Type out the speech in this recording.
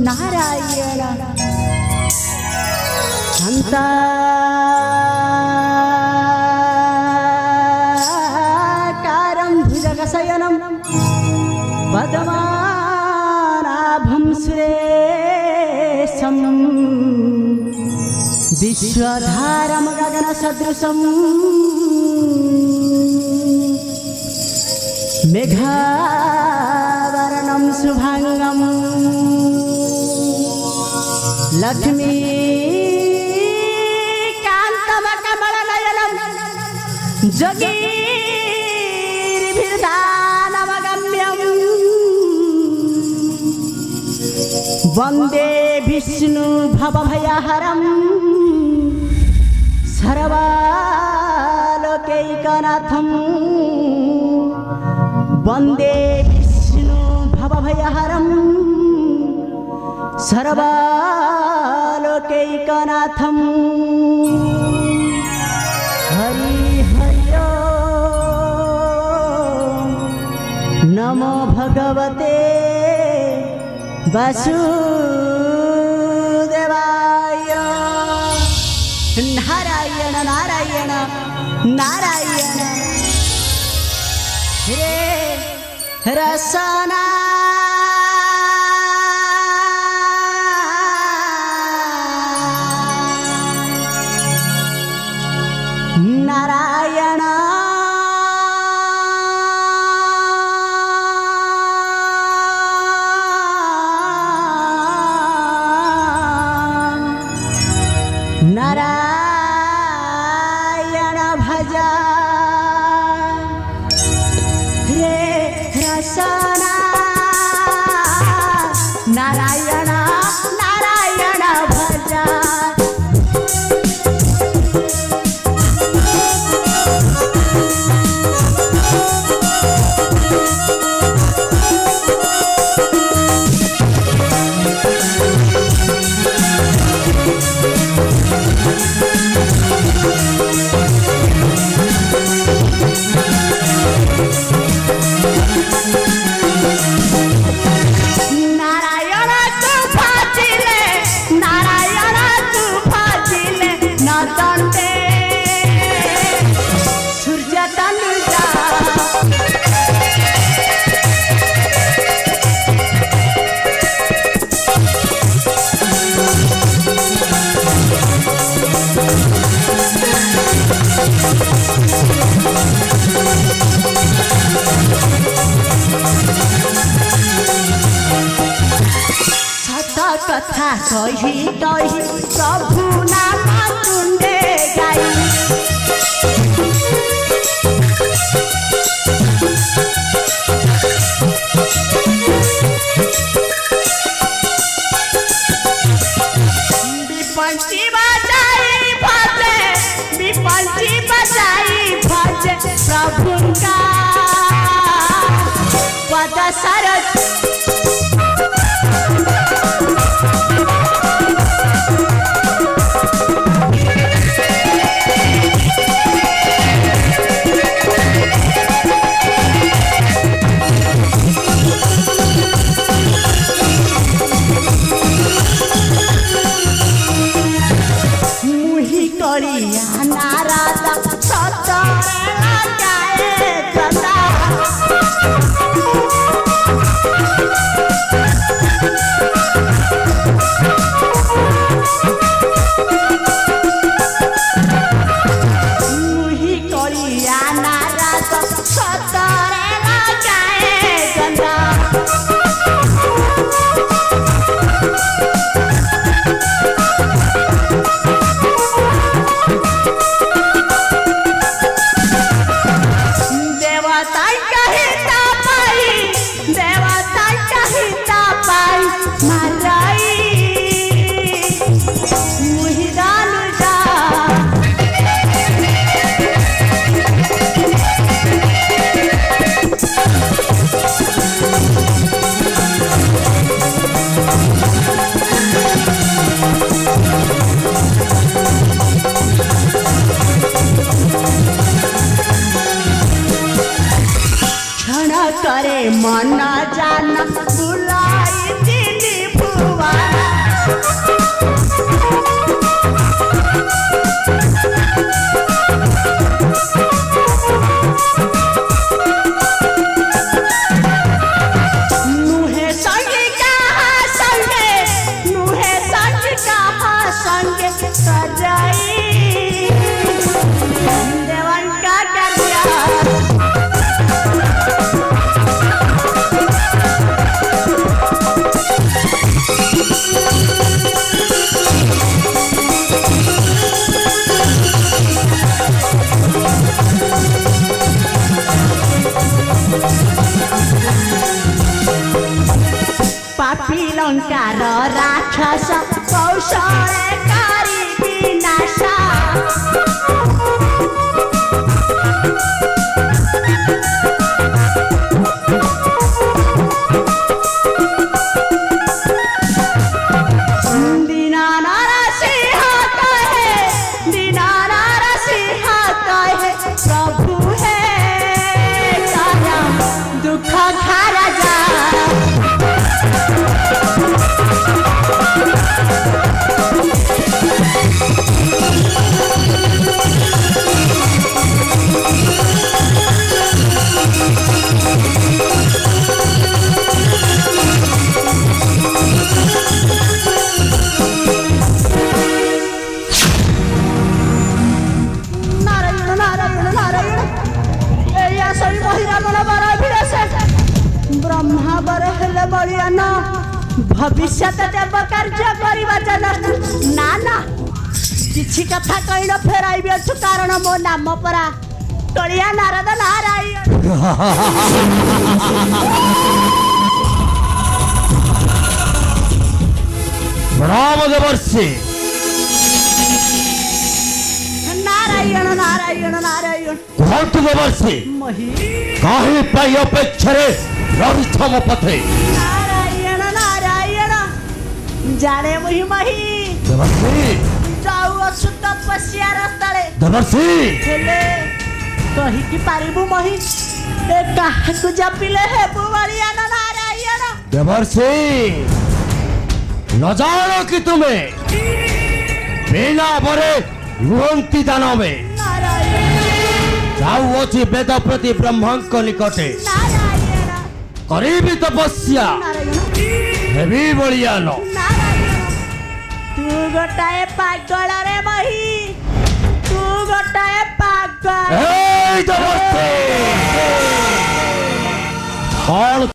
नारायण शांता भुजगशयनं पद्मनाभं सुरेशं विश्वधारं गगनसदृशं मेघावर्णं शुभांगं लक्ष्मीकान्तमकमलनयनं जोगीर्भिर्दानवगम्यं वन्दे विष्णु भवभयहरं सर्वलोकैकनाथं वन्दे विष्णु भवभयहरं सर्वलोकैकनाथं हरि हरि नमो भगवते वासुदेवाय नारायण नारायण नारायण रे रसना नारायण नारायण भजा रे रसना नारायण नारायण भजा कथा कही कही प्रभु नाम तुंडे गाई विपंची बजाई भजे विपंची बजाई भजे प्रभु का पद सरस नाराज करे मन जान बुलाई दिली भुआ लंकार राक्षस कौशले करी विनाश प्रभु है सारा दुख खारा जा ब्रह्मा बर हेले बलियान भविष्य देव कार्य करवा ना ना किछि कथा कहिन फेराइबे अछु कारण मो नाम परा टलिया नारद नारायण राम देवर्षि नारायण नारायण नारायण कुहतु देवर्षि मही काहे पाई अपेक्षारे रविथम पथे नारायण नारायण जाने मुहि मही देवर्षि जाऊ अछु तपस्या रस्तले देवर्षि हेले कहि कि पारिबु मही ए काहकु जपिले हे बुवलिया नारायण देवर्षि न जानो कि तुम्हें बिना बरे रुहंती दानवे नारायण जाऊ अछि वेद प्रति ब्रह्मांक निकटे नारायण करीबी तपस्या नारायण हेबी बलियान नारायण तू गोटाए पागल रे मही तू गोटाए पागल ए देवर्षि कौन